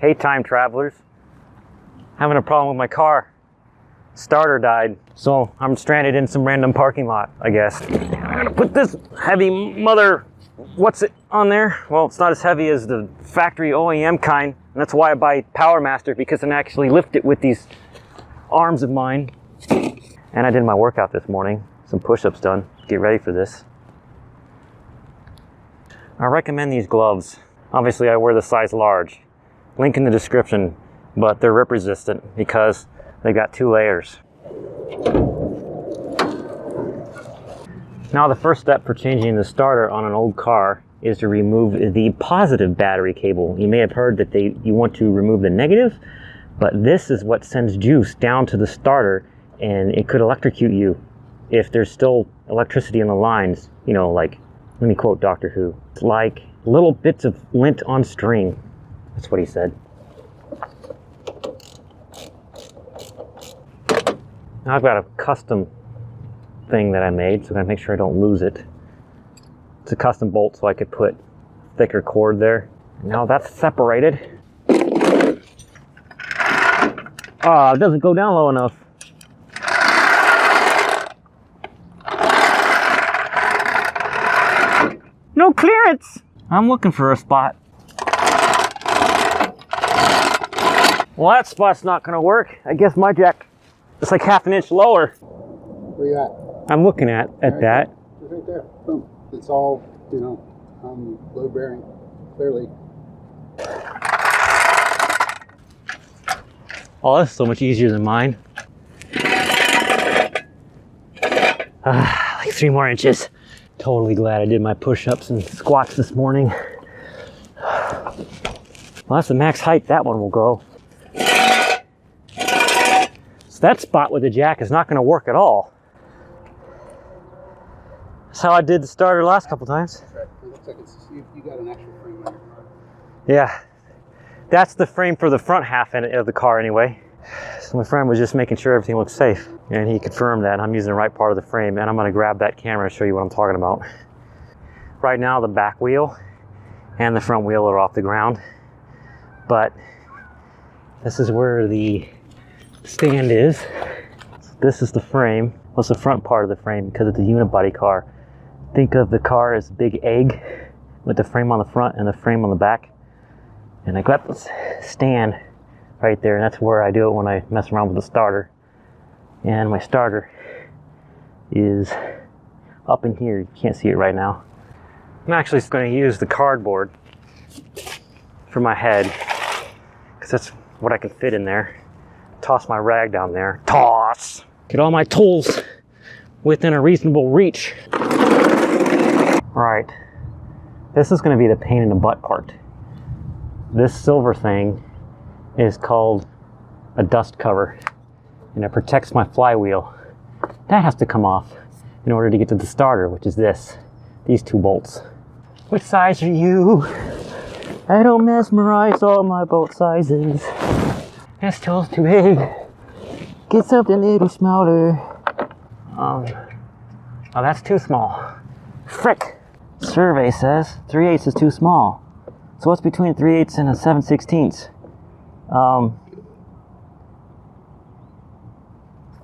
Hey, time travelers. Having a problem with my car. Starter died, so I'm stranded in some random parking lot, I guess. I'm gonna put this heavy mother, what's it on there? Well, it's not as heavy as the factory OEM kind, and that's why I buy Powermaster, because I can actually lift it with these arms of mine. And I did my workout this morning, some push-ups done. Get ready for this. I recommend these gloves. Obviously, I wear the size large. Link in the description, but they're rip resistant because they got 2 layers. Now the first step for changing the starter on an old car is to remove the positive battery cable. You may have heard that you want to remove the negative, but this is what sends juice down to the starter, and it could electrocute you if there's still electricity in the lines. You know, like, let me quote Doctor Who. It's like little bits of lint on string. That's what he said. Now I've got a custom thing that I made, so I'm gonna make sure I don't lose it. It's a custom bolt, so I could put thicker cord there. Now that's separated. Oh, it doesn't go down low enough. No clearance! I'm looking for a spot. Well, that spot's not gonna work. I guess my jack is like half an inch lower. Where you at? I'm looking at right that. It's right there. Boom. It's all, you know, load bearing, clearly. Oh, that's so much easier than mine. Like 3 more inches. Totally glad I did my push-ups and squats this morning. Well, that's the max height that one will go. So that spot with the jack is not going to work at all. That's how I did the starter last couple times. That's right. It looks like you got an actual frame on your car. Yeah, that's the frame for the front half of the car anyway. So my friend was just making sure everything looks safe, and he confirmed that I'm using the right part of the frame, and I'm going to grab that camera and show you what I'm talking about. Right now the back wheel and the front wheel are off the ground, but this is where the stand is. So this is the frame. What's the front part of the frame, because it's a unibody car. Think of the car as a big egg with the frame on the front and the frame on the back. And I got this stand right there, and that's where I do it when I mess around with the starter. And my starter is up in here. You can't see it right now. I'm actually going to use the cardboard for my head, because that's what I can fit in there. Toss my rag down there. Toss! Get all my tools within a reasonable reach. Right. This is going to be the pain in the butt part. This silver thing is called a dust cover, and it protects my flywheel. That has to come off in order to get to the starter, which is these 2 bolts. Which size are you? I don't mesmerize all my bolt sizes. This tool's too big. Get something a little smaller. Oh, that's too small. Frick! Survey says 3/8 is too small. So what's between 3/8 and a 7/16?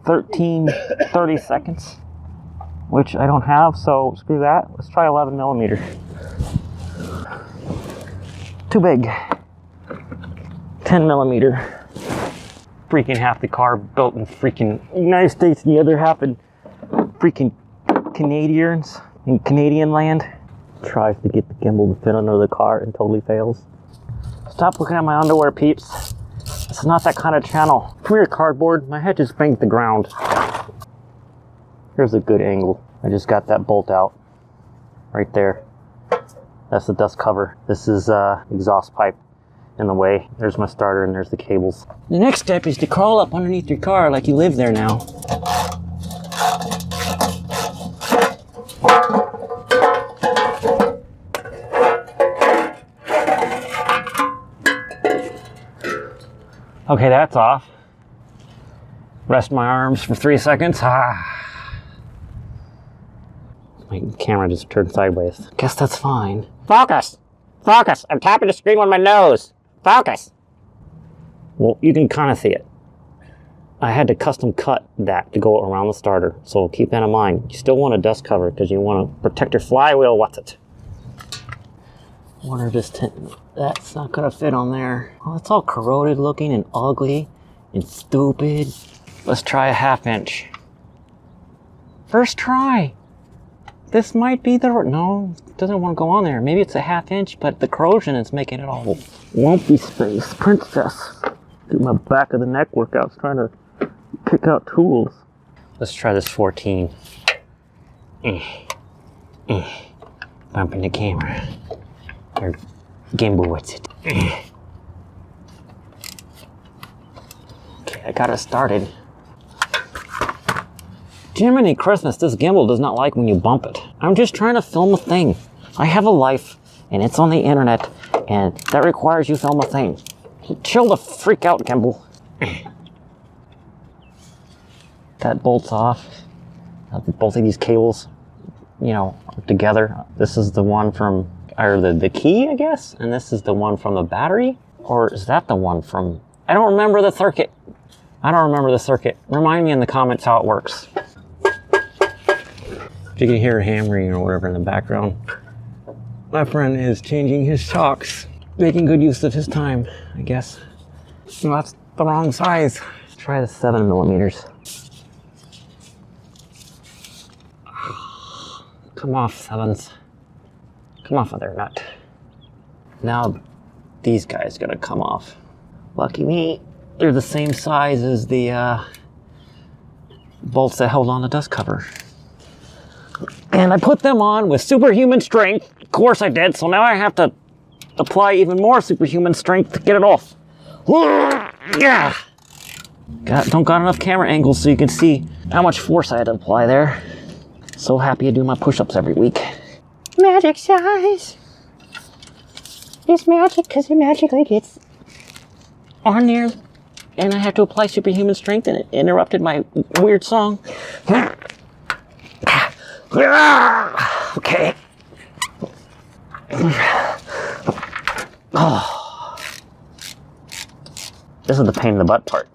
13 30 which I don't have, so screw that. Let's try 11 millimeter. Too big. 10 millimeter. Freaking half the car built in freaking United States, and the other half in freaking Canadian land. Tries to get the gimbal to fit under the car and totally fails. Stop looking at my underwear, peeps. It's not that kind of channel. Come here, cardboard. My head just banged the ground. Here's a good angle. I just got that bolt out. Right there. That's the dust cover. This is exhaust pipe in the way. There's my starter, and there's the cables. The next step is to crawl up underneath your car like you live there now. Okay, that's off. Rest my arms for 3 seconds. My camera just turned sideways. Guess that's fine. Focus! Focus! I'm tapping the screen with my nose. Focus! Well, you can kind of see it. I had to custom cut that to go around the starter, so keep that in mind. You still want a dust cover because you want to protect your flywheel. What's it? Wonder if this that's not gonna fit on there. Oh, it's all corroded looking and ugly and stupid. Let's try a 1/2 inch. First try. This might be the no. It doesn't want to go on there. Maybe it's a 1/2 inch, but the corrosion is making it all lumpy space. Princess. Do my back of the neck workouts trying to pick out tools. Let's try this 14. Bumping the camera. Or gimbal, what's it? Okay, I got it started. Jiminy Christmas, this gimbal does not like when you bump it. I'm just trying to film a thing. I have a life, and it's on the internet, and that requires you film a thing. Chill the freak out, gimbal. That bolts off. Both of these cables, you know, are together. This is the one from, or the key, I guess, and this is the one from the battery? Or is that the one from, I don't remember the circuit. I don't remember the circuit. Remind me in the comments how it works. If you can hear hammering or whatever in the background, my friend is changing his chocks, making good use of his time, I guess. Well, that's the wrong size. Let's try the 7mm. Come off, 7s. Come off of their nut. Now these guys gotta come off. Lucky me, they're the same size as the bolts that held on the dust cover. And I put them on with superhuman strength. Of course I did, so now I have to apply even more superhuman strength to get it off. Yeah. Don't got enough camera angles so you can see how much force I had to apply there. So happy to do my push-ups every week. Magic size. It's magic because it magically gets on there. And I have to apply superhuman strength and it interrupted my weird song. Okay. Oh. This is the pain in the butt part.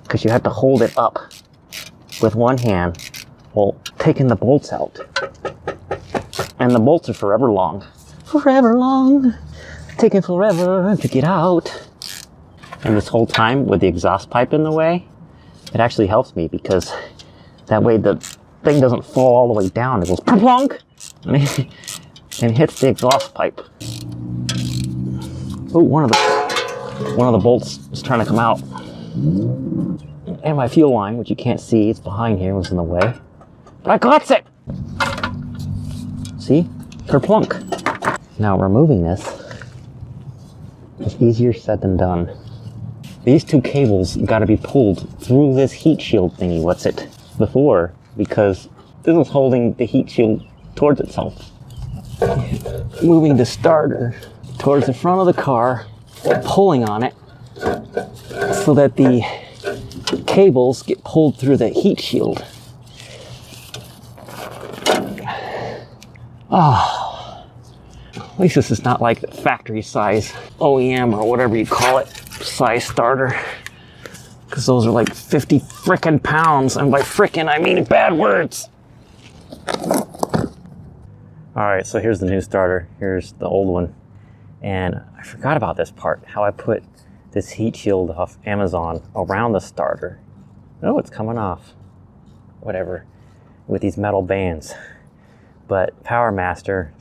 Because you have to hold it up with one hand while taking the bolts out. And the bolts are forever long. Forever long. Taking forever to get out. And this whole time with the exhaust pipe in the way, it actually helps me because that way the thing doesn't fall all the way down. It goes plunk and hits the exhaust pipe. Oh, one of the bolts is trying to come out. And my fuel line, which you can't see, it's behind here, was in the way. But I got it! See? Kerplunk. Now removing this is easier said than done. These two cables gotta be pulled through this heat shield thingy, what's it, before, because this is holding the heat shield towards itself. Moving the starter towards the front of the car, pulling on it, so that the cables get pulled through the heat shield. Oh, at least this is not like the factory size OEM or whatever you call it size starter, because those are like 50 frickin' pounds, and by frickin' I mean bad words. All right, so here's the new starter. Here's the old one, and I forgot about this part, how I put this heat shield off Amazon around the starter. Oh, it's coming off. Whatever, with these metal bands. But Powermaster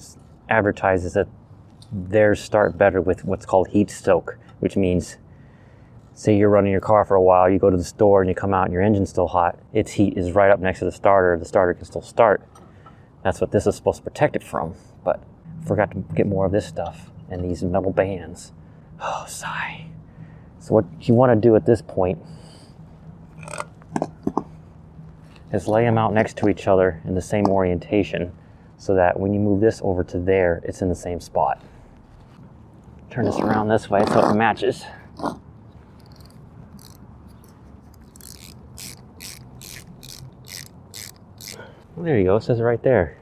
advertises that theirs start better with what's called heat soak, which means, say you're running your car for a while, you go to the store and you come out and your engine's still hot, its heat is right up next to the starter can still start. That's what this is supposed to protect it from, but I forgot to get more of this stuff and these metal bands. Oh, sigh. So what you want to do at this point is lay them out next to each other in the same orientation, so that when you move this over to there, it's in the same spot. Turn this around this way so it matches. Well, there you go, it says it right there.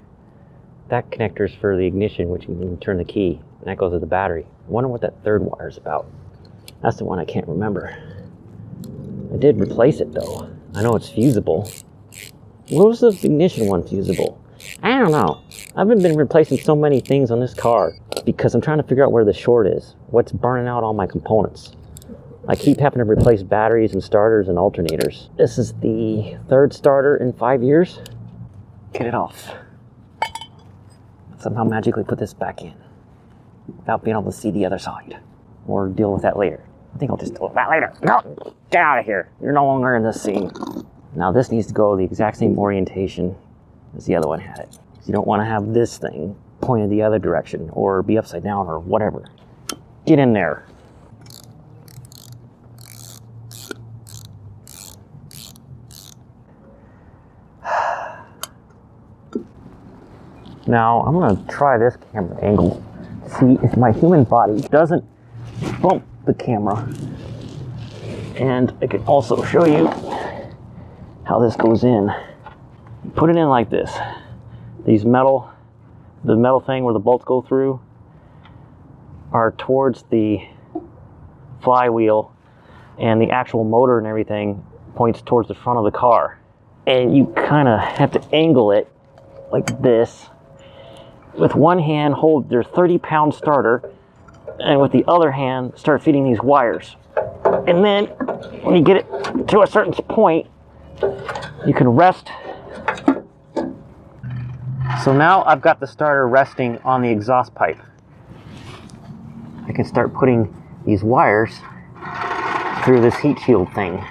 That connector is for the ignition, which you can turn the key, and that goes to the battery. I wonder what that third wire is about. That's the one I can't remember. I did replace it though. I know it's fusible. What was the ignition one fusible? I don't know. I've been replacing so many things on this car because I'm trying to figure out where the short is. What's burning out all my components. I keep having to replace batteries and starters and alternators. This is the 3rd starter in 5 years. Get it off. Somehow magically put this back in without being able to see the other side or deal with that later. I think I'll just deal with that later. No, get out of here. You're no longer in this scene. Now this needs to go the exact same orientation as the other one had it. You don't want to have this thing pointed the other direction or be upside down or whatever. Get in there. Now I'm going to try this camera angle. See if my human body doesn't bump the camera. And I can also show you how this goes in. Put it in like this. These the metal thing where the bolts go through are towards the flywheel, and the actual motor and everything points towards the front of the car. And you kind of have to angle it like this. With one hand, hold their 30-pound starter, and with the other hand, start feeding these wires. And then, when you get it to a certain point, you can rest. So now I've got the starter resting on the exhaust pipe. I can start putting these wires through this heat shield thing.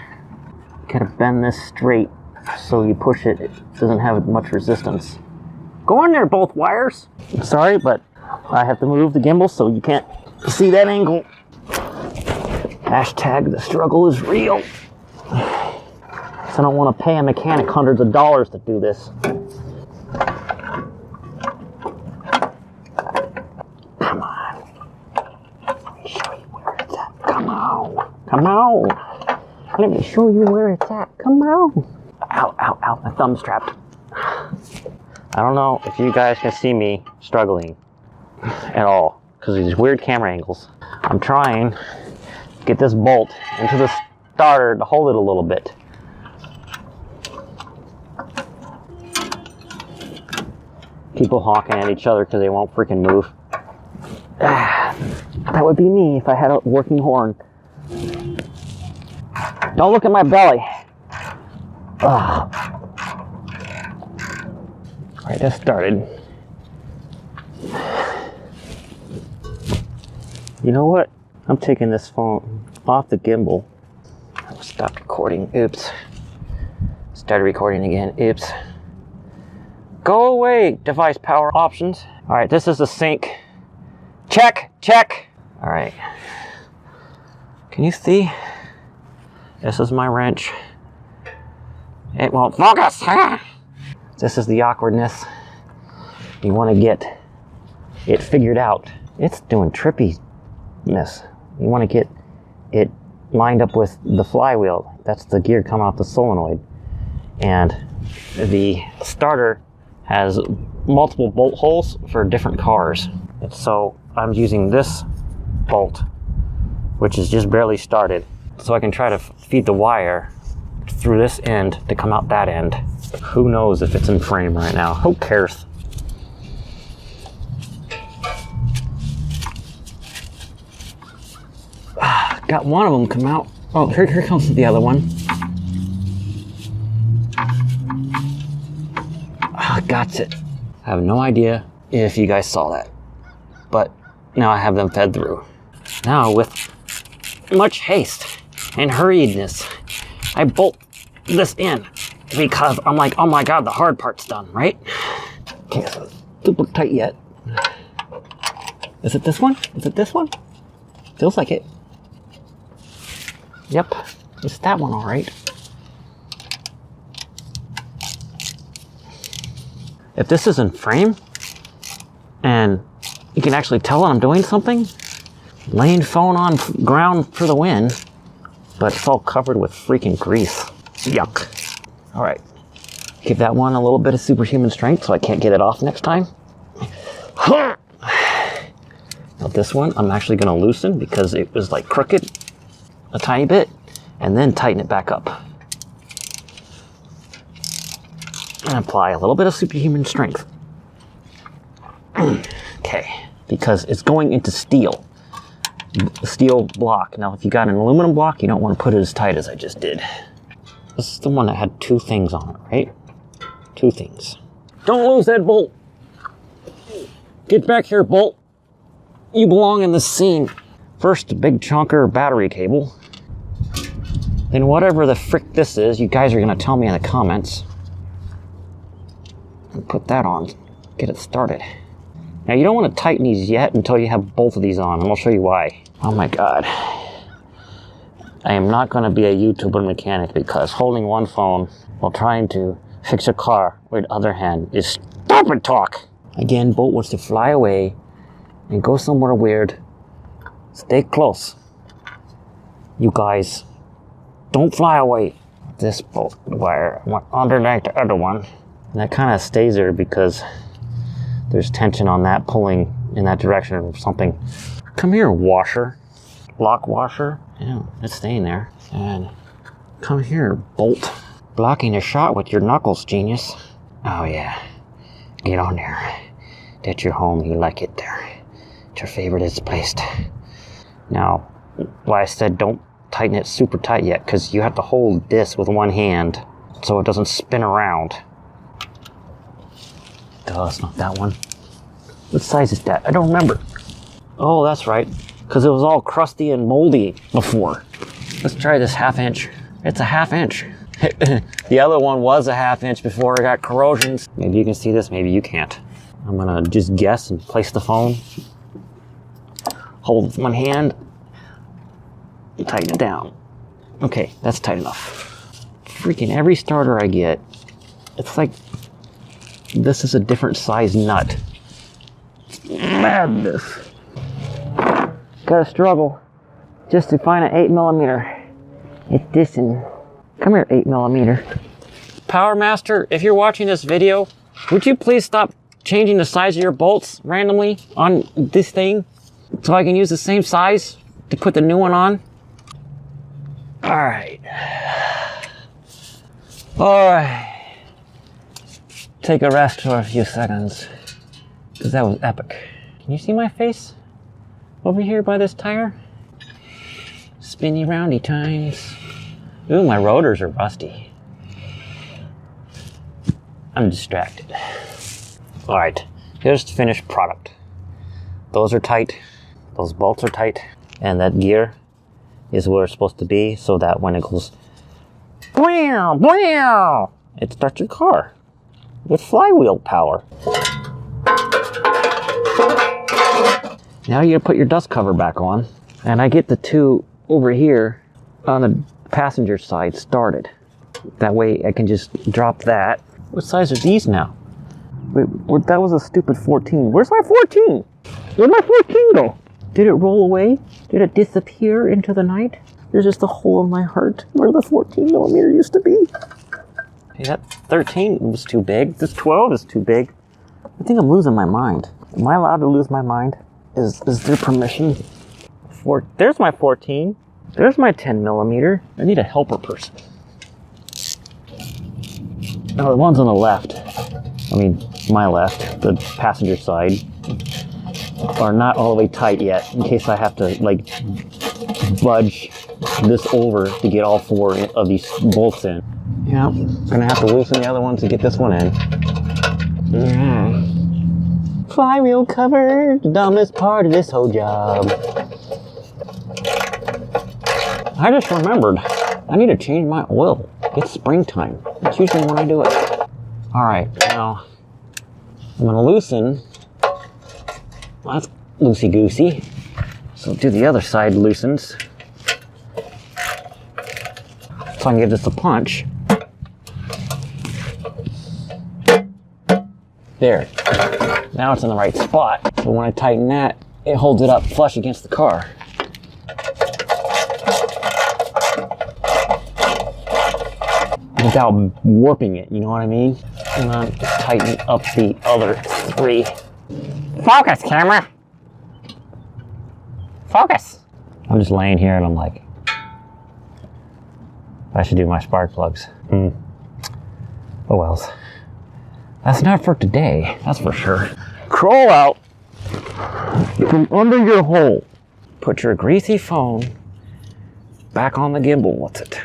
Gotta bend this straight so you push it, it doesn't have much resistance. Go in there, both wires. Sorry, but I have to move the gimbal so you can't see that angle. Hashtag the struggle is real. So I don't want to pay a mechanic hundreds of dollars to do this. Come on. Let me show you where it's at. Come on. Come on. Let me show you where it's at. Come on. Ow, ow, ow. My thumb's trapped. I don't know if you guys can see me struggling at all because of these weird camera angles. I'm trying to get this bolt into the starter to hold it a little bit. People honking at each other because they won't freaking move. That would be me if I had a working horn. Don't look at my belly. Ugh. Alright, that started. You know what? I'm taking this phone off the gimbal. Stopped recording. Oops. Started recording again. Oops. Go away, device power options. Alright, this is the sync. Check, check. Alright. Can you see? This is my wrench. It won't focus. This is the awkwardness. You want to get it figured out. It's doing trippiness. You want to get it lined up with the flywheel. That's the gear coming off the solenoid. And the starter has multiple bolt holes for different cars. And so I'm using this bolt, which is just barely started. So I can try to feed the wire through this end to come out that end. Who knows if it's in frame right now? Who cares? Got one of them come out. Oh, here comes the other one. Got it. I have no idea if you guys saw that, but now I have them fed through. Now with much haste and hurriedness, I bolt this in because I'm like, oh my god, the hard part's done, right? Can't super tight yet. Is it this one? Is it this one? Feels like it. Yep, it's that one, all right. If this is in frame and you can actually tell when I'm doing something, laying phone on ground for the win, but it's all covered with freaking grease. Yuck. All right, give that one a little bit of superhuman strength so I can't get it off next time. Now this one I'm actually gonna loosen because it was like crooked a tiny bit and then tighten it back up. And apply a little bit of superhuman strength. Okay, because it's going into steel. Steel block. Now, if you got an aluminum block, you don't want to put it as tight as I just did. This is the one that had 2 things on it, right? 2 things. Don't lose that bolt. Get back here, bolt. You belong in this scene. First, a big chunker battery cable. Then whatever the frick this is, you guys are going to tell me in the comments. And put that on. Get it started. Now, you don't want to tighten these yet until you have both of these on, and I'll show you why. Oh my God. I am not going to be a YouTuber mechanic because holding one phone while trying to fix a car with the other hand is stupid talk. Again, Bolt wants to fly away and go somewhere weird. Stay close. You guys, don't fly away. This bolt wire went underneath the other one. And that kind of stays there because there's tension on that pulling in that direction or something. Come here, washer. Block washer. Yeah, it's staying there. And come here, bolt. Blocking a shot with your knuckles, genius. Oh yeah. Get on there. That's your home. You like it there. It's your favorite. It's placed. Now, why I said don't tighten it super tight yet, because you have to hold this with one hand so it doesn't spin around. Duh, it's not that one. What size is that? I don't remember. Oh, that's right. Because it was all crusty and moldy before. Let's try this 1/2 inch. It's a 1/2 inch. The other one was a 1/2 inch before it got corrosions. Maybe you can see this, maybe you can't. I'm gonna just guess and place the phone. Hold one hand. Tighten it down. Okay, that's tight enough. Freaking every starter I get, it's like this is a different size nut. Madness. Gotta struggle just to find an 8mm. It's this and come here, 8mm. Powermaster, if you're watching this video, would you please stop changing the size of your bolts randomly on this thing so I can use the same size to put the new one on? All right. Take a rest for a few seconds because that was epic. Can you see my face over here by this tire? Spinny roundy times. Ooh, my rotors are rusty. I'm distracted. All right, here's the finished product. Those are tight, those bolts are tight, and that gear is where it's supposed to be so that when it goes, bwah, bwah, it starts your car with flywheel power. Now you put your dust cover back on, and I get the 2 over here on the passenger side started. That way I can just drop that. What size are these now? Wait, that was a stupid 14. Where's my 14? Where'd my 14 go? Did it roll away? Did it disappear into the night? There's just a hole in my heart where the 14mm used to be. Hey, that 13 was too big. This 12 is too big. I think I'm losing my mind. Am I allowed to lose my mind? Is there permission? There's my 14. There's my 10mm. I need a helper person. Now the ones on the left, I mean my left, the passenger side, are not all the way tight yet in case I have to like budge this over to get all 4 of these bolts in. Yeah, I'm gonna have to loosen the other one to get this one in. Yeah. Flywheel cover, the dumbest part of this whole job. I just remembered, I need to change my oil. It's springtime. That's usually when I do it. All right, now I'm gonna loosen. Well, that's loosey-goosey. So do the other side loosens. So I can give this a punch. There. Now it's in the right spot. So when I tighten that, it holds it up flush against the car. Without warping it, you know what I mean? And then tighten up the other 3. Focus, camera! Focus! I'm just laying here and I'm like, I should do my spark plugs. Oh wells. That's not for today, that's for sure. Crawl out from under your hole. Put your greasy phone back on the gimbal. What's it?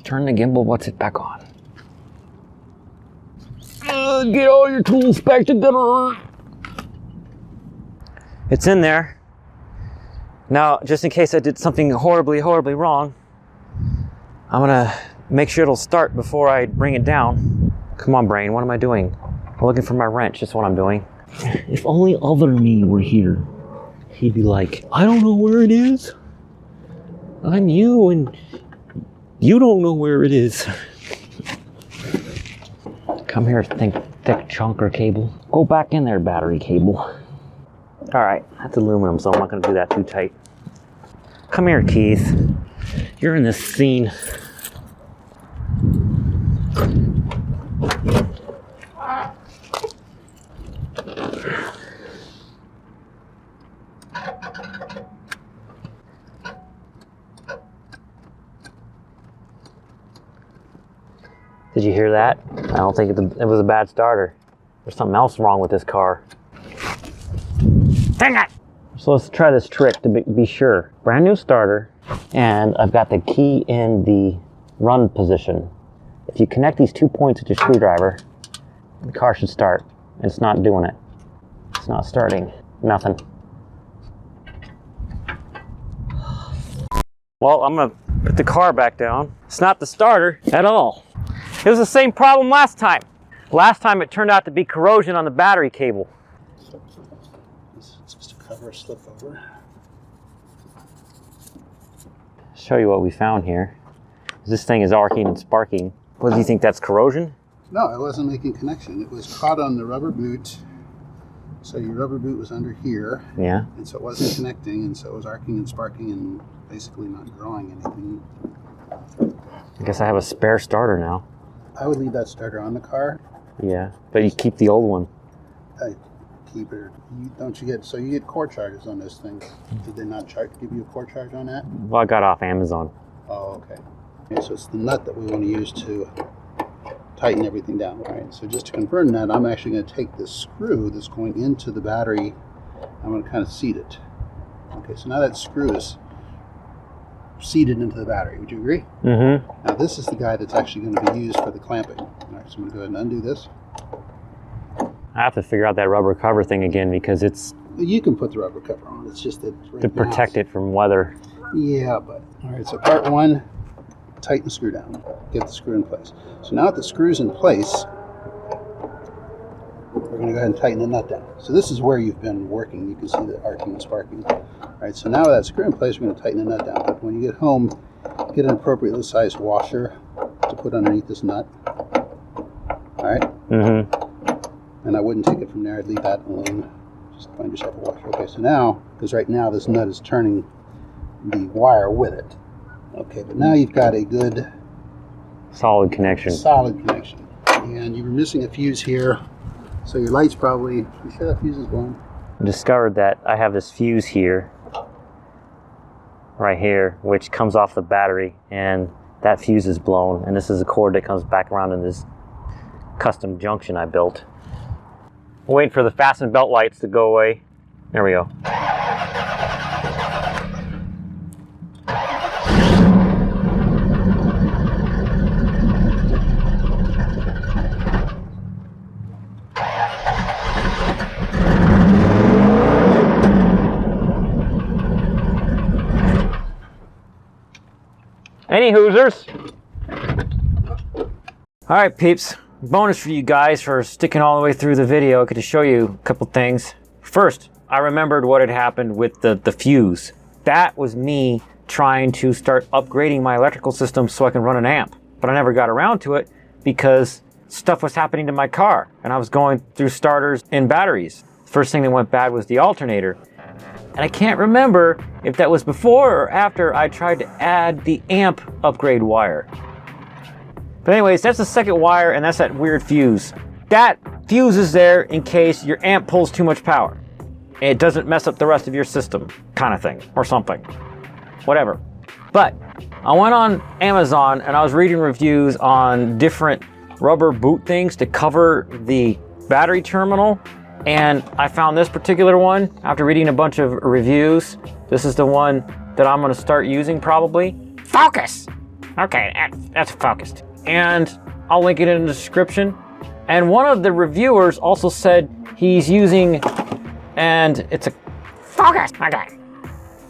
Turn the gimbal, what's it, back on. Get all your tools back together. It's in there. Now, just in case I did something horribly, horribly wrong, I'm gonna make sure it'll start before I bring it down. Come on, brain, what am I doing? I'm looking for my wrench, that's what I'm doing. If only other me were here, he'd be like, I don't know where it is. I'm you and you don't know where it is. Come here, thick chunker cable. Go back in there, battery cable. All right, that's aluminum, so I'm not gonna do that too tight. Come here, Keith. You're in this scene. Did you hear that? I don't think it was a bad starter. There's something else wrong with this car. Dang it! So let's try this trick to be sure. Brand new starter, and I've got the key in the run position. If you connect these 2 points with your screwdriver, the car should start. It's not doing it. It's not starting. Nothing. Well, I'm gonna put the car back down. It's not the starter at all. It was the same problem last time. Last time it turned out to be corrosion on the battery cable. It's supposed to cover a slip over. Show you what we found here. This thing is arcing and sparking. What do you think, that's corrosion? No, it wasn't making connection. It was caught on the rubber boot. So your rubber boot was under here. Yeah. And so it wasn't connecting, and so it was arcing and sparking and basically not drawing anything. I guess I have a spare starter now. I would leave that starter on the car. Yeah, but you keep the old one. I keep it. So you get core charges on this thing. Did they not give you a core charge on that? Well, I got off Amazon. Oh, okay. So it's the nut that we want to use to tighten everything down, right? So just to confirm that, I'm actually going to take this screw that's going into the battery. I'm going to kind of seat it. Okay, so now that screw is seated into the battery. Would you agree? Mm-hmm. Now this is the guy that's actually going to be used for the clamping. All right, so I'm going to go ahead and undo this. I have to figure out that rubber cover thing again because it's... You can put the rubber cover on. It's just that... to protect it from weather. Yeah, but... All right, so part one, tighten the screw down. Get the screw in place. So now that the screw's in place, we're going to go ahead and tighten the nut down. So this is where you've been working. You can see the arcing and sparking. All right, so now with that screw in place, we're going to tighten the nut down. But when you get home, get an appropriately sized washer to put underneath this nut. All right? Mm-hmm. And I wouldn't take it from there. I'd leave that alone. Just find yourself a washer. Okay, so now, because right now this nut is turning the wire with it. Okay, but now you've got a good... solid connection. Solid connection. And you were missing a fuse here. So your light's probably... You sure that fuse is blown? I discovered that I have this fuse here, right here, which comes off the battery, and that fuse is blown, and this is a cord that comes back around in this custom junction I built. I'm waiting for the fasten belt lights to go away. There we go. Any Hoosers? All right, peeps. Bonus for you guys for sticking all the way through the video. I could just show you a couple things. First, I remembered what had happened with the fuse. That was me trying to start upgrading my electrical system so I can run an amp. But I never got around to it because stuff was happening to my car and I was going through starters and batteries. First thing that went bad was the alternator. And I can't remember if that was before or after I tried to add the amp upgrade wire. But anyways, that's the second wire and that's that weird fuse. That fuse is there in case your amp pulls too much power. It doesn't mess up the rest of your system, kind of thing, or something. Whatever. But I went on Amazon and I was reading reviews on different rubber boot things to cover the battery terminal. And I found this particular one after reading a bunch of reviews. This is the one that I'm gonna start using probably. Focus! Okay, that's focused. And I'll link it in the description. And one of the reviewers also said he's using, and it's a focus, okay,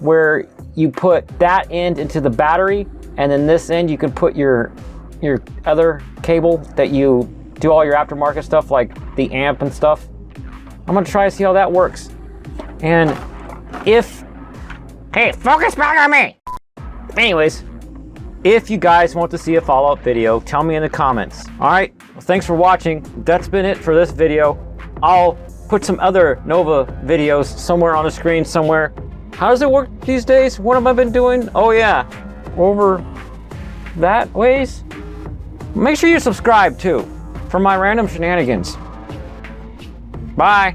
where you put that end into the battery, and then this end you can put your other cable that you do all your aftermarket stuff, like the amp and stuff. I'm gonna try to see how that works. And hey, focus back on me! Anyways, if you guys want to see a follow-up video, tell me in the comments. All right, well, thanks for watching. That's been it for this video. I'll put some other Nova videos somewhere on the screen somewhere. How does it work these days? What have I been doing? Oh yeah, over that ways. Make sure you subscribe too for my random shenanigans. Bye.